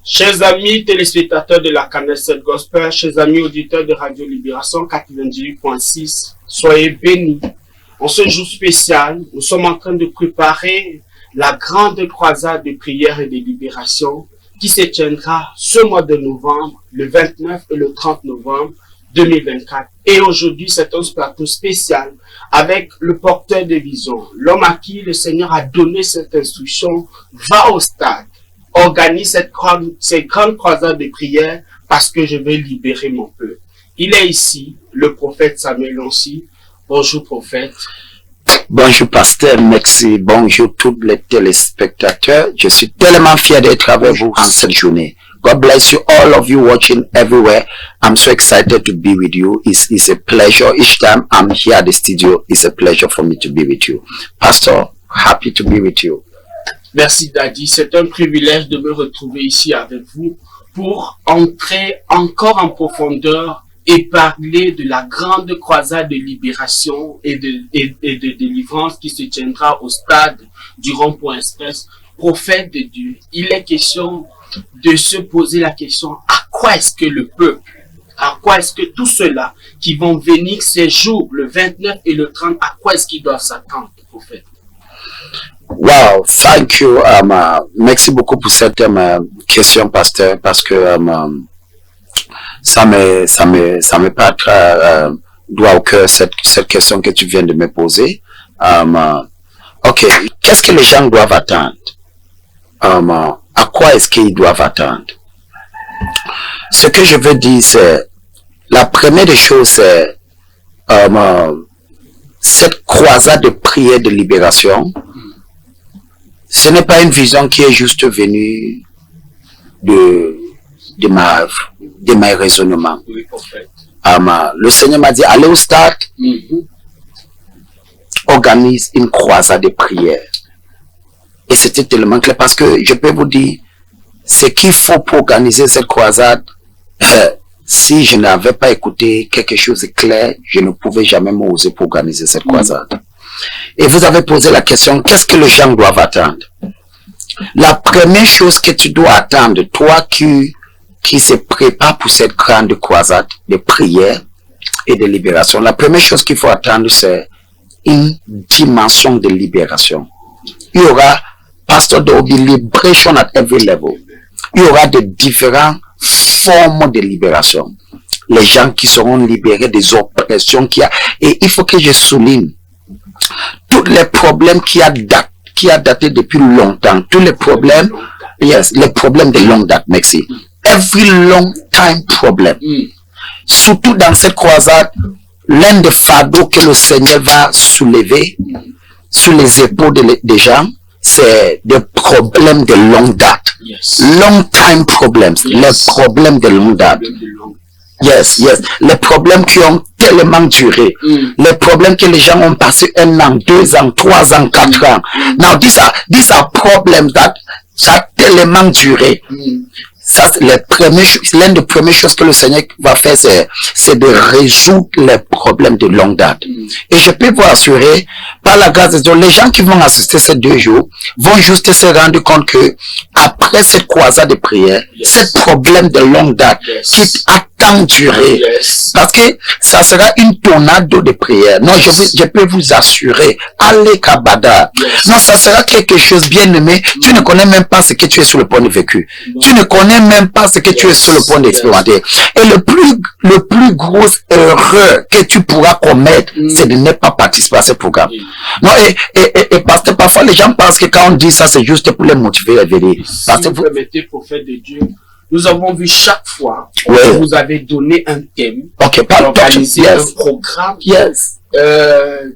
Chers amis téléspectateurs de la Canal 7 Gospel, chers amis auditeurs de Radio Libération 98.6, soyez bénis. En ce jour spécial, nous sommes en train de préparer la grande croisade de prière et de libération qui se tiendra ce mois de novembre, le 29 et le 30 novembre 2024. Et aujourd'hui, c'est un plateau spécial avec le porteur de vision, l'homme à qui le Seigneur a donné cette instruction, va au stade, organise cette grande croisade de prière parce que je vais libérer mon peuple. Il est ici, le prophète Samuel Loncy. Bonjour prophète. Bonjour pasteur, merci. Bonjour tous les téléspectateurs. Je suis tellement fier d'être avec vous en cette journée. God bless you, all of you watching everywhere. I'm so excited to be with you. It's a pleasure. Each time I'm here at the studio, it's a pleasure for me to be with you. Pastor, happy to be with you. Merci Daddy, c'est un privilège de me retrouver ici avec vous pour entrer encore en profondeur et parler de la grande croisade de libération et de délivrance qui se tiendra au stade du Rond-Point Express. Prophète de Dieu, il est question de se poser la question, à quoi est-ce que le peuple, à quoi est-ce que tous ceux-là qui vont venir ces jours, le 29 et le 30, à quoi est-ce qu'ils doivent s'attendre, prophète? Wow, thank you. Merci beaucoup pour cette question, pasteur, parce que ça me part très droit au cœur cette question que tu viens de me poser. Ok, qu'est-ce que les gens doivent attendre? À quoi est-ce qu'ils doivent attendre? Ce que je veux dire, c'est la première des choses, c'est cette croisade de prière de libération. Ce n'est pas une vision qui est juste venue de mes raisonnements. Oui, prophète. Le Seigneur m'a dit, allez au stade, organise une croisade de prière. Et c'était tellement clair parce que je peux vous dire, ce qu'il faut pour organiser cette croisade, si je n'avais pas écouté quelque chose de clair, je ne pouvais jamais m'oser pour organiser cette croisade. Et vous avez posé la question, qu'est-ce que les gens doivent attendre? La première chose que tu dois attendre, toi qui se prépare pour cette grande croisade de prière et de libération, la première chose qu'il faut attendre, c'est une dimension de libération. Il y aura, Pastor, there will be liberation at every level. Il y aura de différentes formes de libération. Les gens qui seront libérés des oppressions qu'il y a. Et il faut que je souligne tous les problèmes qui a daté depuis longtemps. Tous les problèmes, yes, les problèmes de longue date, merci. Every long time problem. Surtout dans cette croisade, l'un des fardeaux que le Seigneur va soulever sur les épaules des gens, c'est des problèmes de longue date. Yes. Long time problems. Yes. Les problèmes de longue date. Yes, yes. Les problèmes qui ont tellement duré. Les problèmes que les gens ont passé 1 an, 2 ans, 3 ans, 4 ans. Now, these are problems that ça a tellement duré. Ça, l'une des premières choses que le Seigneur va faire, c'est de résoudre les problèmes de longue date. Et je peux vous assurer, par la grâce de Dieu, les gens qui vont assister ces 2 jours vont juste se rendre compte que après cette croisade de prière, ce problème de longue date qui a tant duré, parce que ça sera une tornade de prière. Non, je peux vous assurer, allez Kabada. Non, ça sera quelque chose bien aimé. Tu ne connais même pas ce que tu es sur le point de vécu. Tu ne connais même pas ce que tu es sur le point d'expérimenter. Et le plus grosse erreur que tu pourras commettre, c'est de ne pas participer à ce programme. Non, et parce que parfois les gens pensent que quand on dit ça, c'est juste pour les motiver à venir. Si vous permettez, prophète de Dieu, nous avons vu chaque fois que vous avez donné un thème, organisé un programme.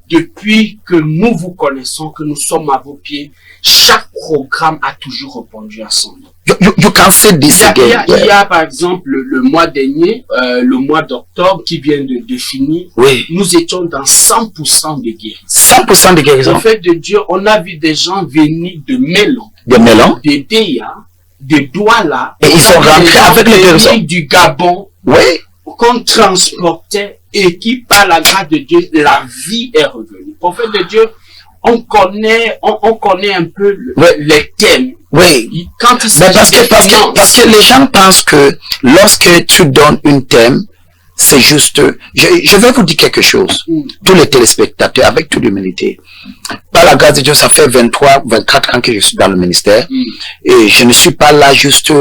Depuis que nous vous connaissons, que nous sommes à vos pieds, chaque programme a toujours répondu à son nom. You can say this again. Il y a par exemple le mois dernier, le mois d'octobre qui vient de finir, nous étions dans 100% de guérison. 100% de guérison. En fait, de Dieu, on a vu des gens venir de Melon, de Déa, de Douala, et ils sont rentrés avec les guérisons du Gabon, qu'on transportait et qui, par la grâce de Dieu, la vie est revenue. Prophète de Dieu, on connaît un peu les thèmes. Oui. Quand il s'agit parce que les gens pensent que lorsque tu donnes une thème, c'est juste, je vais vous dire quelque chose. Tous les téléspectateurs, avec toute l'humilité. Par la grâce de Dieu, ça fait 24 ans que je suis dans le ministère. Et je ne suis pas là juste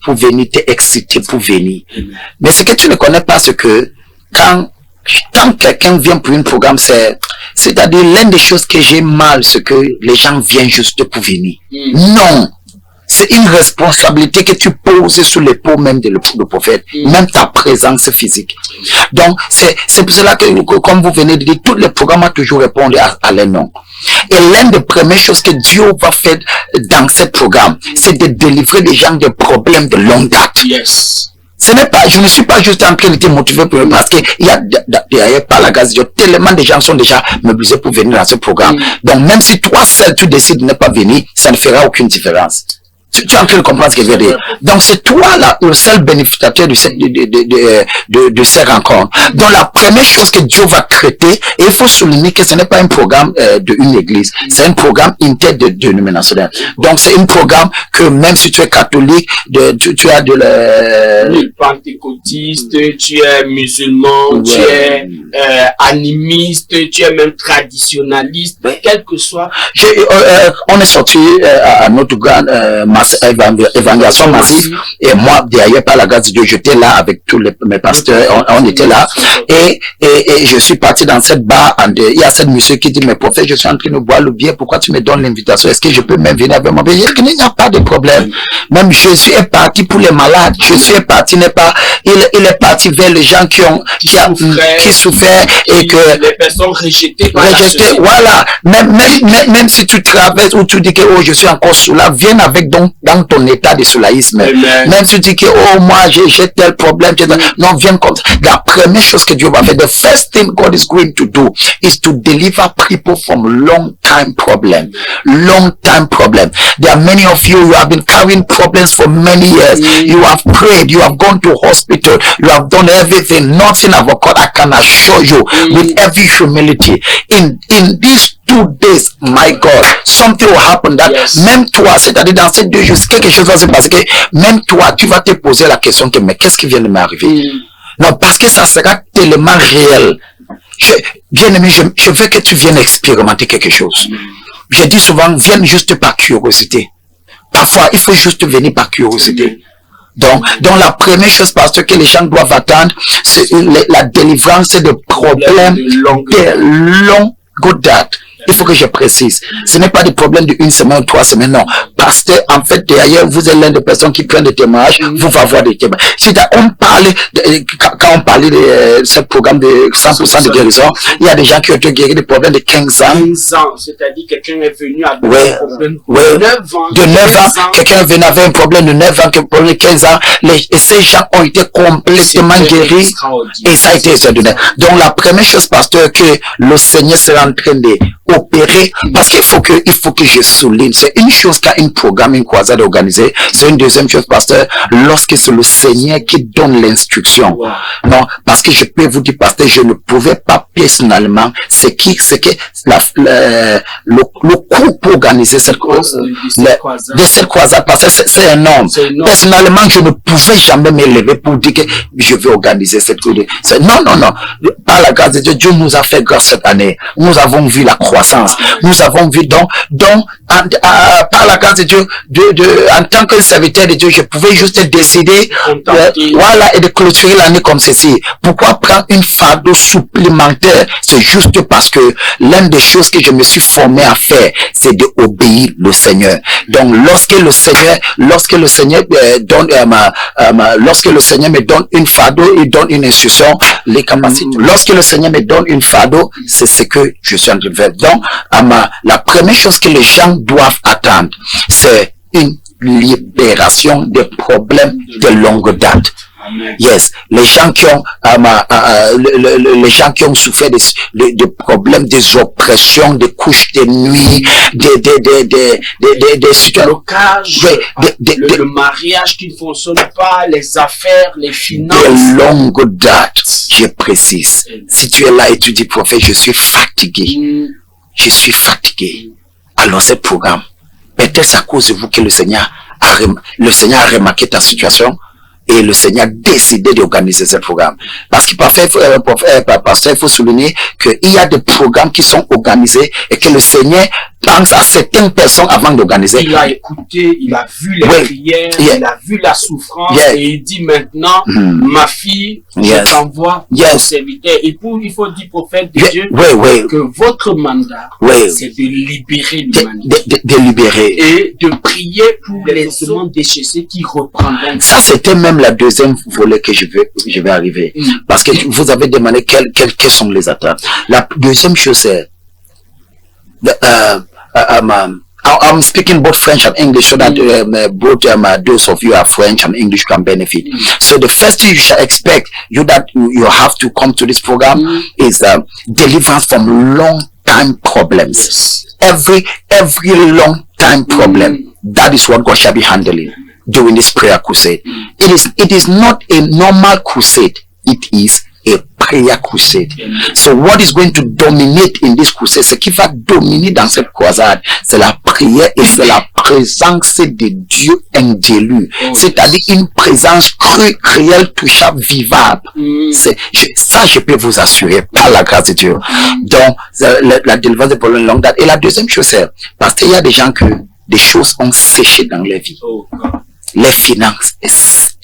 pour venir t'exciter, pour venir. Mais ce que tu ne connais pas, c'est que quand quelqu'un vient pour un programme, c'est-à-dire l'une des choses que j'ai mal, c'est que les gens viennent juste pour venir. Non. C'est une responsabilité que tu poses sur l'épaule même du prophète, même ta présence physique. Donc, c'est pour cela que, comme vous venez de dire, tous les programmes ont toujours répondu à leur nom. Et l'une des premières choses que Dieu va faire dans ce programme, c'est de délivrer les gens des problèmes de longue date. Yes. Ce n'est pas, je ne suis pas juste en train de te motiver pour parce que il y a derrière par la grâce de Dieu, tellement de gens sont déjà mobilisés pour venir dans ce programme. Donc, même si toi seul tu décides de ne pas venir, ça ne fera aucune différence. Tu es en train de comprendre ce que je veux dire. Donc, c'est toi là, le seul bénéficiaire de ces rencontres. Donc, la première chose que Dieu va traiter, et il faut souligner que ce n'est pas un programme d'une église, c'est un programme interdénominationnel. Donc, c'est un programme que même si tu es catholique, tu as pentecôtiste, tu es musulman, tu es animiste, tu es même traditionnaliste, quel que soit. On est sorti à notre grande évangélisation massive, et moi derrière par la grâce de Dieu j'étais là avec tous mes pasteurs, on était là, et je suis parti dans cette bar, il y a cette monsieur qui dit mais prophète, je suis en train de boire le bière, pourquoi tu me donnes l'invitation, est-ce que je peux même venir avec moi? Il n'y a pas de problème, même Jésus est parti pour les malades, Jésus est parti, il est parti vers les gens qui souffrent et que les personnes rejetées voilà, même si tu traverses ou tu dis que oh je suis encore sous là, viens avec dans ton état de soulaïsme. Même si tu dis que oh moi j'ai tel problème, non, viens comme ça. La première chose que Dieu va faire, the first thing God is going to do is to deliver people from long time problem. There are many of you have been carrying problems for many years. You have prayed, you have gone to hospital, you have done everything, nothing of God. I can assure you with every humility in these 2 days, my God, something will happen that même toi, c'est-à-dire dans ces 2 jours, quelque chose va se passer que même toi, tu vas te poser la question que mais qu'est-ce qui vient de m'arriver? Non, parce que ça sera tellement réel. Bien aimé, je veux que tu viennes expérimenter quelque chose. Je dis souvent, viens juste par curiosité. Parfois, il faut juste venir par curiosité. Donc la première chose, parce que les gens doivent attendre, c'est la délivrance de problèmes de longue date. Il faut que je précise. Ce n'est pas des problèmes de 1 semaine ou 3 semaines, non. Parce que, en fait, derrière, vous êtes l'une des personnes qui prennent des témoignages, vous va avoir des témoignages. Quand on parlait de ce programme de 100% de guérison, il y a des gens qui ont été guéris des problèmes de 15 ans. 15 ans, c'est-à-dire quelqu'un est venu avec un problème de 9 ans. De 9 ans. Quelqu'un est venu avec un problème de 9 ans, un problème de 15 ans. Et ces gens ont été complètement guéris. Et ça a été extraordinaire. Donc, la première chose, pasteur, que le Seigneur sera en train de opérer, parce qu'il faut que je souligne, c'est une chose quand un programme, une croisade organisée, c'est une deuxième chose, pasteur, lorsque c'est le Seigneur qui donne l'instruction. Non, parce que je peux vous dire, pasteur, je ne pouvais pas personnellement, c'est que le coût pour organiser cette croisade, parce que c'est un homme. Personnellement, je ne pouvais jamais m'élever pour dire que je vais organiser cette croisade. Non. Par la grâce de Dieu, Dieu nous a fait grâce cette année. Nous avons vu la croissance. Nous avons vu par la grâce de Dieu, en tant que serviteur de Dieu, je pouvais juste décider, et de clôturer l'année comme ceci. Pourquoi prendre une fardeau supplémentaire? C'est juste parce que l'une des choses que je me suis formé à faire, c'est d'obéir le Seigneur. Donc, lorsque le Seigneur me donne une fardeau, il donne une instruction, les capacités. Lorsque le Seigneur me donne une fardeau, c'est ce que je suis en train de faire. Donc, la première chose que les gens doivent attendre, c'est une libération des problèmes de longue date. Yes, les gens qui ont souffert de problèmes, des oppressions, des couches de nuit, des situations, le mariage qui ne fonctionne pas, les affaires, les finances. De longue date, je précise. Si tu es là et tu dis, prophète, je suis fatigué. je suis fatigué. Alors ce programme, peut-être c'est à cause de vous que le Seigneur a remarqué ta situation et le Seigneur a décidé d'organiser ce programme. Parce qu'il pasteur, il faut souligner qu'il y a des programmes qui sont organisés et que le Seigneur pense à certaines personnes avant d'organiser. Il a écouté, il a vu les prières, il a vu la souffrance et il dit maintenant, ma fille, je t'envoie au serviteur. Et il faut dire, prophète de Dieu, que votre mandat, c'est de libérer l'humanité. De libérer. Et de prier pour les hommes déchaissés qui reprendront. Ça, c'était même la deuxième volet que je vais arriver. Parce que vous avez demandé quelles sont les attentes. La deuxième chose, c'est I'm speaking both French and English so that both those of you are French and English can benefit. So the first thing you shall expect, you have to come to this program is deliverance from long time problems. Every long time problem. That is what God shall be handling during this prayer crusade. It is not a normal crusade. It is a prayer crusade. So what is going to dominate in this crusade, ce qui va dominer dans cette croisade, c'est la prière et c'est la présence de Dieu indélue. C'est-à-dire une présence crue, réelle, touchable, vivable. Ça, je peux vous assurer, par la grâce de Dieu. Donc, la délivrance des problèmes de longue date. Et la deuxième chose, c'est, parce qu'il y a des gens que des choses ont séché dans leur vie. Les finances,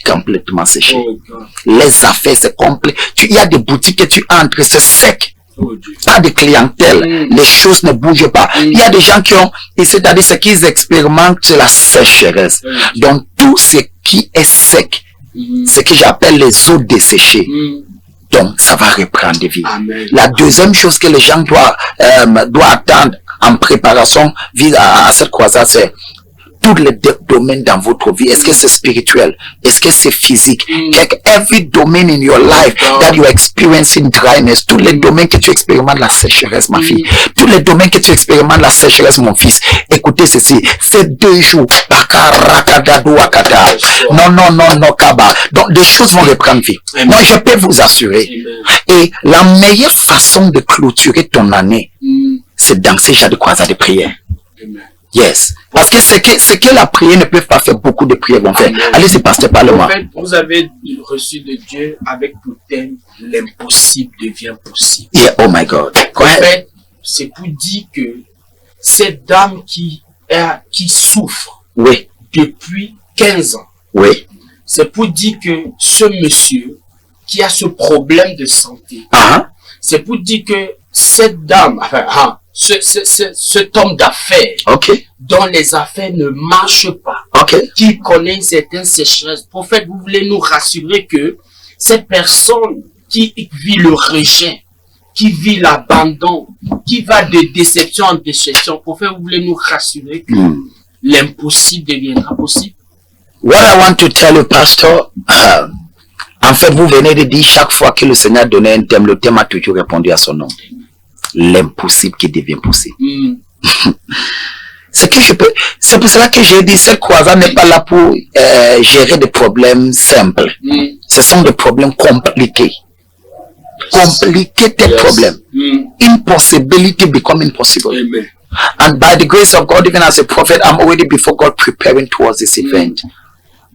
complètement séché. Les affaires, c'est complet. Il y a des boutiques que tu entres, c'est sec. Pas de clientèle. Les choses ne bougent pas. Il y a des gens qui ont, et c'est-à-dire ce qu'ils expérimentent, c'est la sécheresse. Donc, tout ce qui est sec, ce que j'appelle les eaux desséchées. Donc, ça va reprendre vie. La deuxième chose que les gens doivent attendre en préparation à cette croisade, c'est tous les domaines dans votre vie. Est-ce que c'est spirituel? Est-ce que c'est physique? Every domain in your life that you are experiencing dryness, tous les domaines que tu expérimentes la sécheresse, ma fille, tous les domaines que tu expérimentes la sécheresse, mon fils, écoutez ceci, ces 2 jours, non, Kaba. Donc, des choses vont reprendre vie. Donc, je peux vous assurer. Et la meilleure façon de clôturer ton année, c'est dans ces genres de croisades de prière. Yes. Parce que ce que la prière ne peut pas faire, beaucoup de prières vont faire. Allez, c'est pasteur, parle-moi. En fait, vous avez reçu de Dieu avec pour thème, l'impossible devient possible. Yeah, oh my God. En fait, c'est pour dire que cette dame qui souffre depuis 15 ans, c'est pour dire que ce monsieur qui a ce problème de santé, c'est pour dire que cette dame, cet homme d'affaires, dont les affaires ne marchent pas, qui connaît une certaine sécheresse. Prophète, vous voulez nous rassurer que ces personnes qui vivent le rejet, qui vivent l'abandon, qui va de déception en déception, prophète, vous voulez nous rassurer que l'impossible deviendra possible? What I want to tell you, pastor, en fait, vous venez de dire chaque fois que le Seigneur donnait un thème, le thème a toujours répondu à son nom. L'impossible qui devient possible. C'est pour cela que j'ai dit, cette croisade n'est pas là pour gérer des problèmes simples. Ce sont des problèmes compliqués. Complicated problems. Impossibility become impossible. And by the grace of God, even as a prophet, I'm already before God preparing towards this event.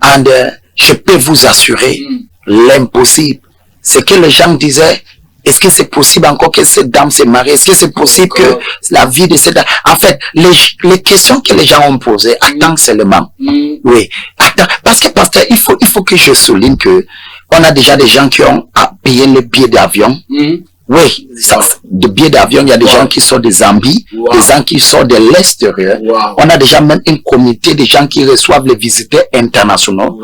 And je peux vous assurer, l'impossible, c'est que les gens disaient, est-ce que c'est possible encore que cette dame se marie? Est-ce que c'est possible que la vie de cette dame... En fait, les questions que les gens ont posées, attends seulement. Oui, attends. Parce que, pasteur, il faut que je souligne que on a déjà des gens qui ont payé le billet d'avion. Oui, de billets d'avion, il y a des gens qui sortent des Zambie, des gens qui sortent de l'extérieur. On a déjà même une communauté de gens qui reçoivent les visiteurs internationaux.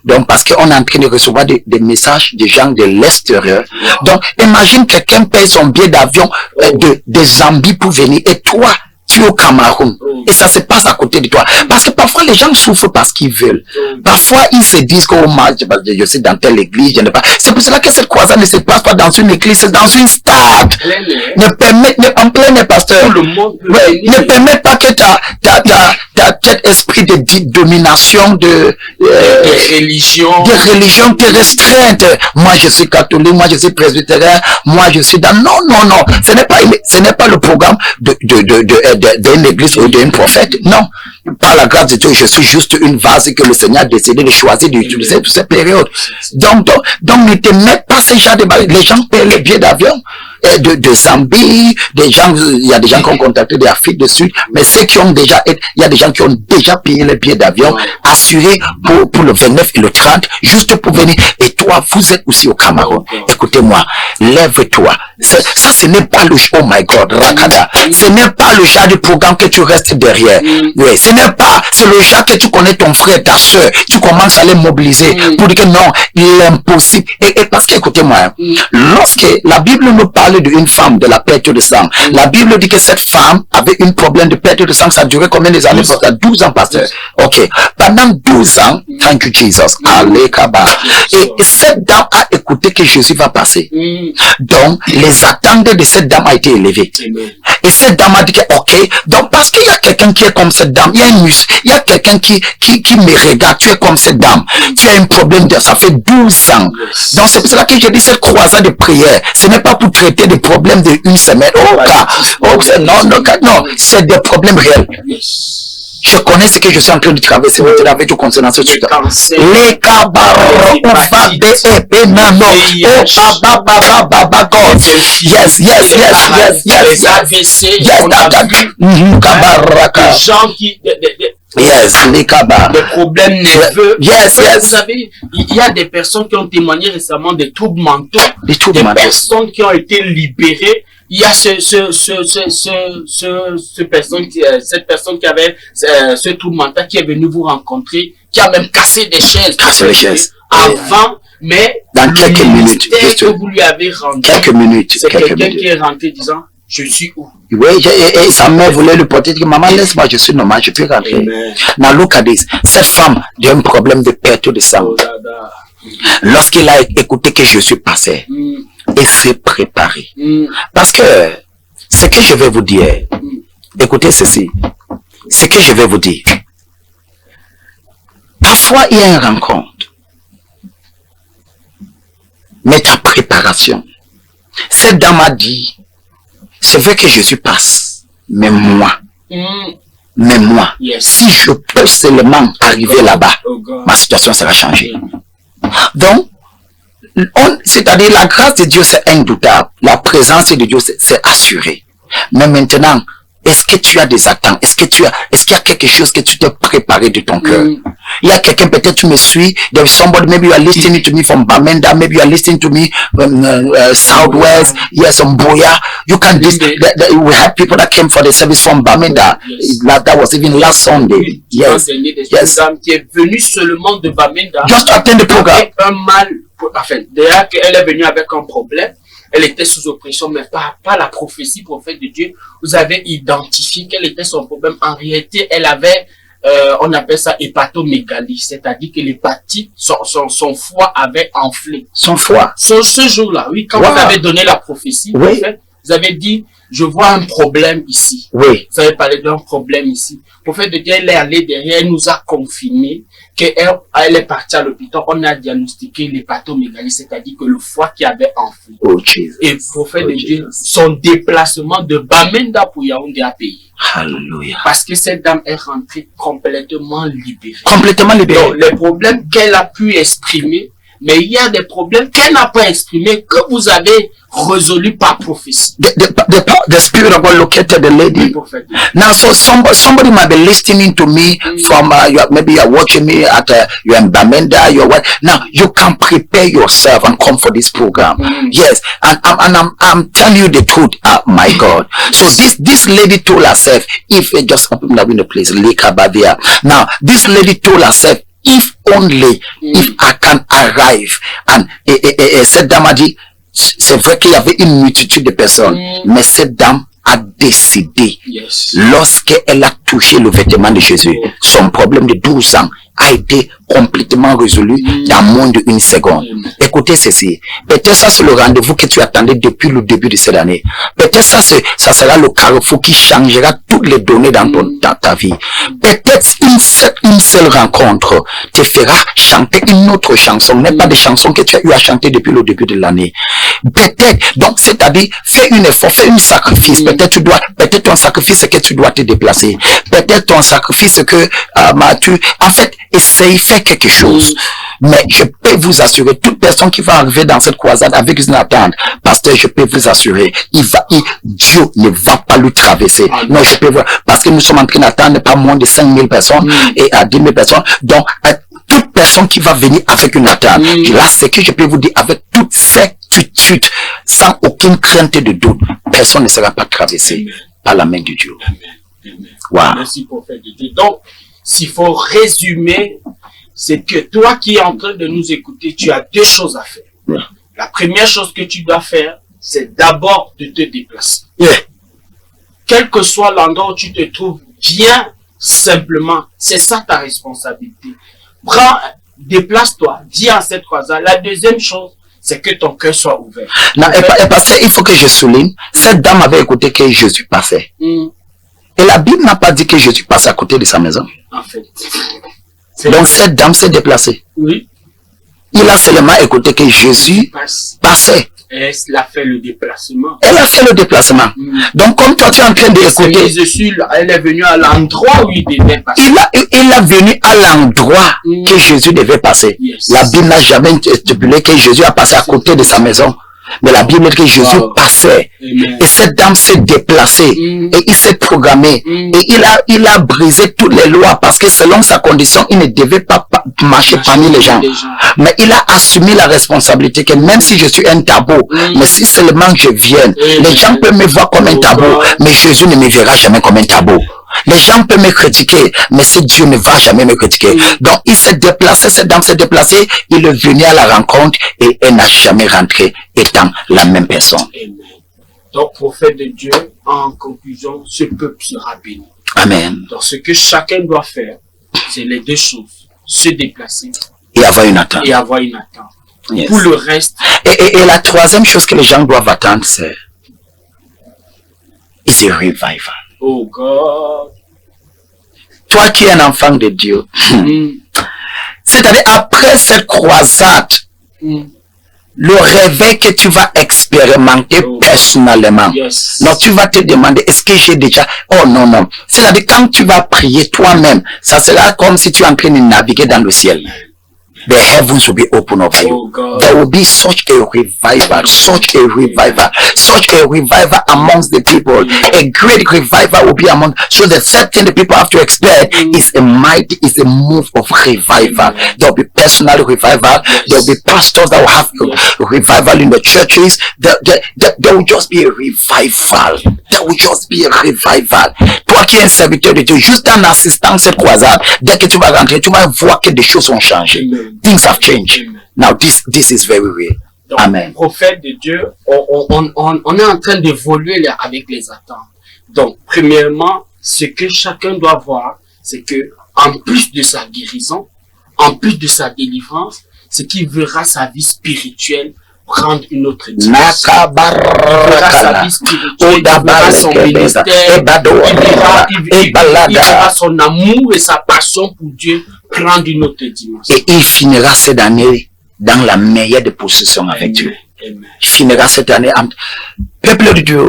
Donc, parce qu'on est en train de recevoir des messages de gens de l'extérieur. Donc, imagine quelqu'un paye son billet d'avion de Zambie pour venir et toi, tu es au Cameroun. Et ça se passe à côté de toi. Parce que parfois, les gens souffrent parce qu'ils veulent. Parfois, ils se disent que je sais dans telle église, je ne sais pas. C'est pour cela que cette croisade ne se passe pas dans une église, c'est dans une stade. En plein pasteur. Ne permet pas que cet esprit de domination des religions te restreinte. Moi, je suis catholique, moi, je suis presbytérien, moi, je suis dans... Non, non, non. Ce n'est pas le programme d'une église ou d'un prophète. Non. Par la grâce de Dieu, je suis juste une vase que le Seigneur a décidé de choisir d'utiliser pour cette période. Donc, ne te mets pas ces gens de barrières. Les gens paient les billets d'avion de Zambie, des gens, il y a des gens qui ont contacté de l'Afrique du Sud, mais ceux qui ont déjà, il y a des gens qui ont déjà payé les billets d'avion, assurés pour le 29 et le 30, juste pour venir. Et toi, vous êtes aussi au Cameroun. Écoutez-moi, lève-toi. Ça, ce n'est pas le, oh my God, Rakada. Ce n'est pas le genre de programme que tu restes derrière. Oui, ce n'est pas, c'est le genre que tu connais ton frère, ta soeur, tu commences à les mobiliser pour dire que non, il est impossible. Et parce que, écoutez-moi, lorsque la Bible nous parle d'une femme de la perte de sang, la Bible dit que cette femme avait un problème de perte de sang, ça a duré combien des années? 12 ans, pasteur. Ok. Pendant 12 ans, thank you Jesus, allez, Kaba. Et cette dame a écouté que Jésus va passer. Donc, les attentes de cette dame a été élevées. Et cette dame a dit que, ok, donc parce qu'il y a quelqu'un qui est comme cette dame, il y a quelqu'un qui me regarde, tu es comme cette dame, tu as un problème de, ça fait 12 ans. Donc c'est pour cela que je dis cette croisade de prière, ce n'est pas pour traiter des problèmes d'une semaine, non, c'est des problèmes réels. Je connais ce que je suis en train de traverser maintenant avec tout concernant ce sujet. Les cabarets, les cabars. Des problèmes nerveux. Yes. Vous savez, il y a des personnes qui ont témoigné récemment des troubles mentaux. Des personnes qui ont été libérées. Il y a cette personne qui avait ce trouble mental qui est venu vous rencontrer, qui a même cassé des chaises. Avant, mais dans quelques minutes, que vous lui avez rendu. Quelques minutes. C'est quelqu'un qui est rentré disant, je suis où? Oui, et sa mère voulait le porter, dit, maman, laisse-moi, je suis normal, je peux rentrer. Now look at this. Cette femme a un problème de perte de sang. Lorsqu'il a écouté que Jésus passait, il s'est préparé. Parce que, ce que je vais vous dire, écoutez ceci, ce que je vais vous dire, parfois il y a une rencontre, mais ta préparation, cette dame a dit, c'est vrai que Jésus passe, mais moi, si je peux seulement arriver là-bas, ma situation sera changée. Donc, c'est-à-dire la grâce de Dieu c'est indubitable, la présence de Dieu c'est assuré. Mais maintenant, est-ce que tu as des attentes? Est-ce qu'il y a quelque chose que tu t'es préparé de ton cœur? Il y a quelqu'un, peut-être tu me suis, there's somebody, maybe you are listening to me from Bamenda, maybe you are listening to me from Southwest, yes, from Boya. You can we had people that came for the service from Bamenda. That was even last Sunday. Yes. Qui est venu seulement de Bamenda. Just attend the program. Avec un mal, enfin, d'ailleurs qu'elle est venue avec un problème. Elle était sous oppression, mais pas la prophétie, prophète de Dieu. Vous avez identifié quel était son problème. En réalité, elle avait, on appelle ça hépatomégalie, c'est-à-dire que l'hépatite, son foie avait enflé. Son foie? Ce jour-là, oui, quand vous avez donné la prophétie, prophète, vous avez dit, je vois un problème ici. Oui. Vous avez parlé d'un problème ici. Prophète de Dieu, elle est allée derrière, elle nous a confirmé qu'elle est partie à l'hôpital. On a diagnostiqué l'hépatomégalie, c'est-à-dire que le foie qui avait enflé. Oh, Jesus. Et prophète de Dieu, son déplacement de Bamenda pour Yaoundé a payé. Alléluia. Parce que cette dame est rentrée complètement libérée. Complètement libérée. Donc, les problèmes qu'elle a pu exprimer, mais il y a des problèmes qu'elle n'a pas exprimés, que vous avez résolus par prophétie. The Spirit of God located the lady. Now, so somebody might be listening to me from, maybe you're watching me at, you're in Bamenda, you're what? Now, you can prepare yourself and come for this program. Yes, and I'm telling you the truth, my God. So this lady told herself, if just open up in the place, now, this lady told herself, if only if I can arrive, and cette dame a dit, c'est vrai qu'il y avait une multitude de personnes, mais cette dame a décidé, lorsqu'elle a touché le vêtement de Jésus, son problème de 12 ans a été complètement résolu dans moins d'une seconde. Écoutez ceci. Peut-être ça c'est le rendez-vous que tu attendais depuis le début de cette année. Peut-être ça sera le carrefour qui changera toutes les données dans ta vie. Peut-être une seule rencontre te fera chanter une autre chanson, n'est pas des chansons que tu as eu à chanter depuis le début de l'année. Peut-être, donc c'est-à-dire, fais un effort, fais un sacrifice. Peut-être ton sacrifice c'est que tu dois te déplacer. Peut-être ton sacrifice c'est que en fait, essaye, fais quelque chose. Mais je peux vous assurer, toute personne qui va arriver dans cette croisade avec une attente, pasteur, je peux vous assurer, Dieu ne va pas lui traverser. Non, je peux voir, parce que nous sommes en train d'attendre pas moins de 5000 personnes et à 10 000 personnes. Donc, toute personne qui va venir avec une attente, là, c'est que je peux vous dire, avec toute certitude, sans aucune crainte de doute, personne ne sera pas traversé par la main de Dieu. Wow. Merci, prophète de Dieu. Donc, s'il faut résumer, c'est que toi qui es en train de nous écouter, tu as deux choses à faire. La première chose que tu dois faire, c'est d'abord de te déplacer. Quel que soit l'endroit où tu te trouves, viens simplement. C'est ça ta responsabilité. Déplace-toi, viens à cette croisade. La deuxième chose, c'est que ton cœur soit ouvert. Non, et parce qu'il faut que je souligne, cette dame avait écouté que Jésus passait. Et la Bible n'a pas dit que Jésus passait à côté de sa maison. En fait. Donc cette dame s'est déplacée. Oui. Il a seulement écouté que Jésus passait. Et elle a fait le déplacement. Elle a fait le déplacement. Donc comme toi tu es en train d'écouter. Elle est venue à l'endroit où il devait passer. Il est venu à l'endroit que Jésus devait passer. La Bible n'a jamais stipulé que Jésus a passé à côté de sa maison. Mais la Bible dit que Jésus passait. Et cette dame s'est déplacée. Et il s'est programmé. Et il a brisé toutes les lois. Parce que selon sa condition, il ne devait pas marcher parmi les gens. Mais il a assumé la responsabilité que même si je suis un tabou, mais si seulement je viens, les gens peuvent me voir comme un tabou. Mais Jésus ne me verra jamais comme un tabou. Les gens peuvent me critiquer, mais ce Dieu ne va jamais me critiquer. Donc, il s'est déplacé, cette dame s'est déplacée, il est venu à la rencontre et elle n'a jamais rentré étant la même personne. Amen. Donc, prophète de Dieu, en conclusion, ce peuple sera béni. Amen. Donc, ce que chacun doit faire, c'est les deux choses. Se déplacer. Et avoir une attente. Yes. Pour le reste. Et la troisième chose que les gens doivent attendre, c'est a revival. Oh God. Toi qui es un enfant de Dieu, c'est-à-dire après cette croisade, le réveil que tu vas expérimenter personnellement. Donc tu vas te demander, est-ce que j'ai déjà... Oh non. C'est-à-dire quand tu vas prier toi-même, ça sera comme si tu es en train de naviguer dans le ciel. The heavens will be open over you. There will be such a revival amongst the people. A great revival will be among. So the second the people have to expect is a move of revival. There will be personal revival. There will be pastors that will have revival in the churches. There will just be a revival. Toi qui es un serviteur de Dieu, juste en assistant à cette croisade, dès que tu vas rentrer, tu vas voir que des choses ont changé. Things have changed. Now this is very real. Donc, Amen. Prophète de Dieu, on est en train d'évoluer avec les attentes. Donc, premièrement, ce que chacun doit voir, c'est que en plus de sa guérison, en plus de sa délivrance, c'est qu'il verra sa vie spirituelle prendre une autre dimension. Il verra sa vie spirituelle, il verra son ministère, il verra son amour et sa passion pour Dieu prendre une autre dimension. Et il finira cette année dans la meilleure des possessions avec Dieu. Amen. Il finira cette année en... Peuple de Dieu,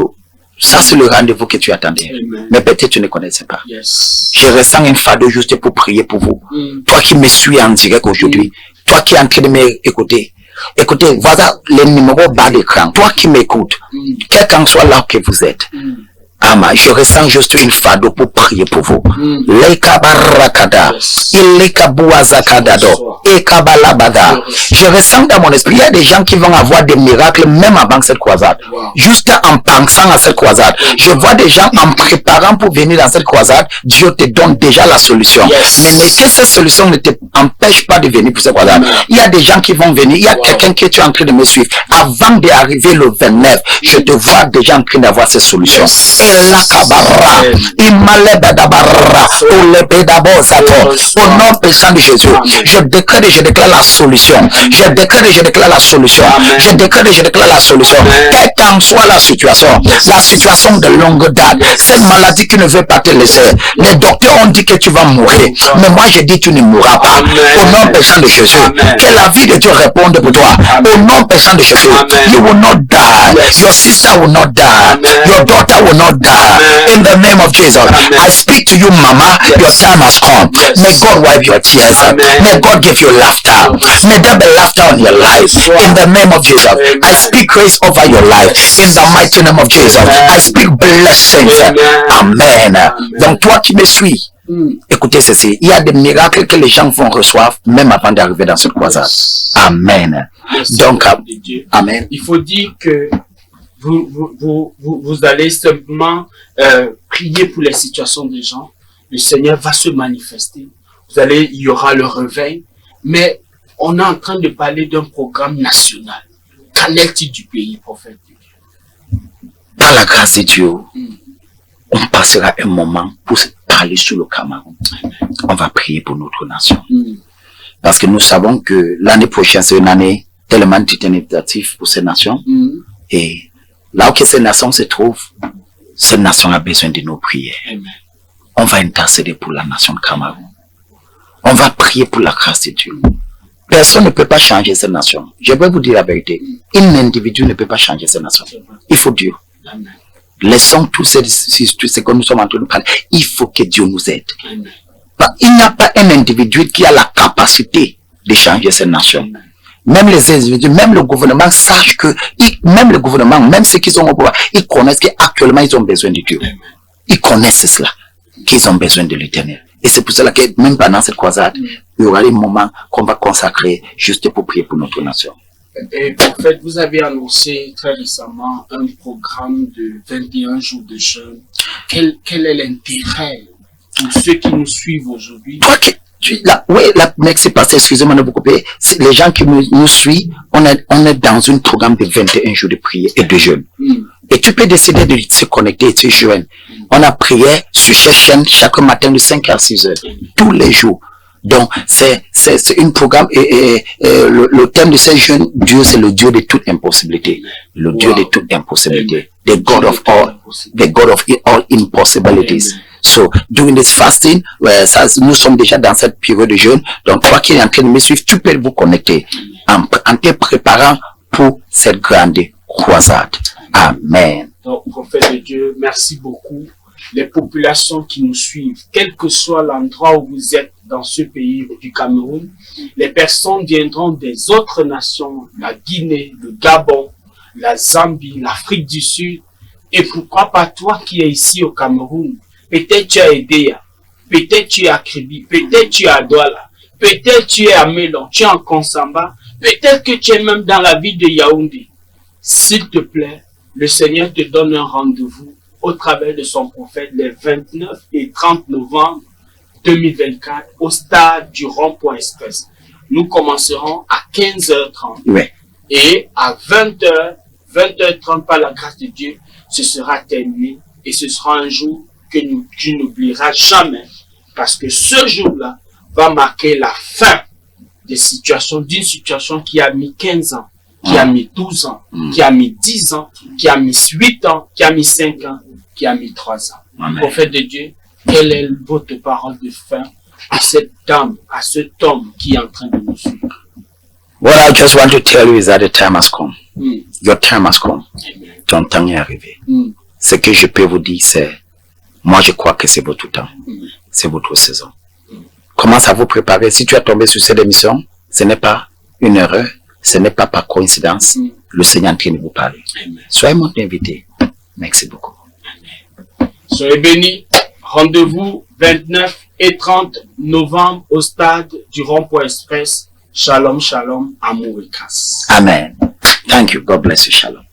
ça c'est le rendez-vous que tu attendais. Amen. Mais peut-être tu ne connaissais pas. Yes. Je ressens un fardeau juste pour prier pour vous. Toi qui me suis en direct aujourd'hui, toi qui es en train de m'écouter, écoutez, voilà les numéros bas d'écran. Toi qui m'écoutes, quel qu'en soit là que vous êtes, je ressens juste une fardeau pour prier pour vous. Je ressens dans mon esprit, il y a des gens qui vont avoir des miracles même avant cette croisade. Juste en pensant à cette croisade. Je vois des gens en préparant pour venir dans cette croisade, Dieu te donne déjà la solution. Mais que cette solution ne te empêche pas de venir pour cette croisade. Il y a des gens qui vont venir, il y a quelqu'un qui est en train de me suivre. Avant d'arriver le 29, je te vois déjà en train d'avoir cette solution. Elakabara, Imalebedabara, Olebedabozato. Au nom puissant de Jésus, je décrète et je déclare la solution. Je décrète et je déclare la solution. Je décrète et je déclare la solution. Quelle qu'en soit la situation de longue date, cette maladie qui ne veut pas te laisser. Les docteurs ont dit que tu vas mourir, mais moi je dis tu ne mourras pas. Au nom puissant de Jésus, que la vie de Dieu réponde pour toi. Au nom puissant de Jésus, you will not die. Your sister will not die. Your daughter will not die. In the name of Jesus, I speak to you, Mama. Your time has come. May God wipe your tears. May God give you laughter. May there be laughter on your life. In the name of Jesus, I speak grace over your life. In the mighty name of Jesus, I speak blessings. Amen. Donc toi qui me suis, écoutez ceci, il y a des miracles que les gens vont recevoir même avant d'arriver dans cette croisade. Amen. Donc, amen. Il faut dire que vous allez simplement prier pour les situations des gens. Le Seigneur va se manifester. Il y aura le réveil. Mais on est en train de parler d'un programme national. Qu'en est-il du pays, prophète de Dieu? Par la grâce de Dieu, on passera un moment pour parler sur le Cameroun. On va prier pour notre nation. Parce que nous savons que l'année prochaine, c'est une année tellement déterminative pour ces nations. Et là où ces nations se trouvent, cette nation a besoin de nos prières. On va intercéder pour la nation de Cameroun. On va prier pour la grâce de Dieu. Personne ne peut pas changer cette nation. Je vais vous dire la vérité. Un individu ne peut pas changer cette nation. Il faut Dieu. Laissons tout ce que nous sommes en train de parler. Il faut que Dieu nous aide. Il n'y a pas un individu qui a la capacité de changer cette nation. Même les individus, même le gouvernement sache que, même le gouvernement, même ceux qui sont au pouvoir, ils connaissent qu'actuellement ils ont besoin de Dieu. Ils connaissent cela, qu'ils ont besoin de l'Éternel. Et c'est pour cela que même pendant cette croisade, il y aura des moments qu'on va consacrer juste pour prier pour notre nation. Et en fait, vous avez annoncé très récemment un programme de 21 jours de jeûne. Quel est l'intérêt pour ceux qui nous suivent aujourd'hui? Oui, merci pasteur, excusez-moi de vous couper. Les gens qui nous suivent, on est dans un programme de 21 jours de prière et de jeûne. Et tu peux décider de se connecter et de se joindre. On a prié sur cette chaîne chaque matin de 5 à 6 heures, tous les jours. Donc, c'est un programme et le thème de ces jeunes, Dieu, c'est le Dieu de toute impossibilité. Le Dieu de toute impossibilité. The God of all impossibilities. So, during this fasting, nous sommes déjà dans cette période de jeûne. Donc, toi qui es en train de me suivre, tu peux vous connecter en te préparant pour cette grande croisade. Amen. Donc, prophète de Dieu, merci beaucoup. Les populations qui nous suivent, quel que soit l'endroit où vous êtes dans ce pays du Cameroun, les personnes viendront des autres nations, la Guinée, le Gabon, la Zambie, l'Afrique du Sud, et pourquoi pas toi qui es ici au Cameroun, peut-être tu es à Edea, peut-être tu es à Kribi, peut-être tu es à Douala, peut-être tu es à Melon, tu es en Konsamba, peut-être que tu es même dans la ville de Yaoundé. S'il te plaît, le Seigneur te donne un rendez-vous au travers de son prophète les 29 et 30 novembre 2024 au stade du Rond-Point Express. Nous commencerons à 15h30 et à 20h30 par la grâce de Dieu, ce sera terminé et ce sera un jour que tu n'oublieras jamais parce que ce jour-là va marquer la fin d'une situation qui a mis 15 ans, qui a mis 12 ans, qui a mis 10 ans, qui a mis 8 ans, qui a mis 5 ans, qui a mis 3 ans. Amen. Prophète de Dieu, quelle est votre parole de fin à cette dame, à cet homme qui est en train de nous suivre? What I just want to tell you is that the time has come. Your time has come. Ton temps est arrivé. Ce que je peux vous dire, c'est, moi je crois que c'est votre temps. C'est votre saison. Commence à vous préparer. Si tu es tombé sur cette émission, ce n'est pas une erreur. Ce n'est pas par coïncidence. Le Seigneur est en train de vous parler. Soyez mon invité. Merci beaucoup. Soyez bénis. Rendez-vous 29 et 30 novembre au stade du Rond-Point Express. Shalom, shalom, amour et grâce. Amen. Thank you. God bless you. Shalom.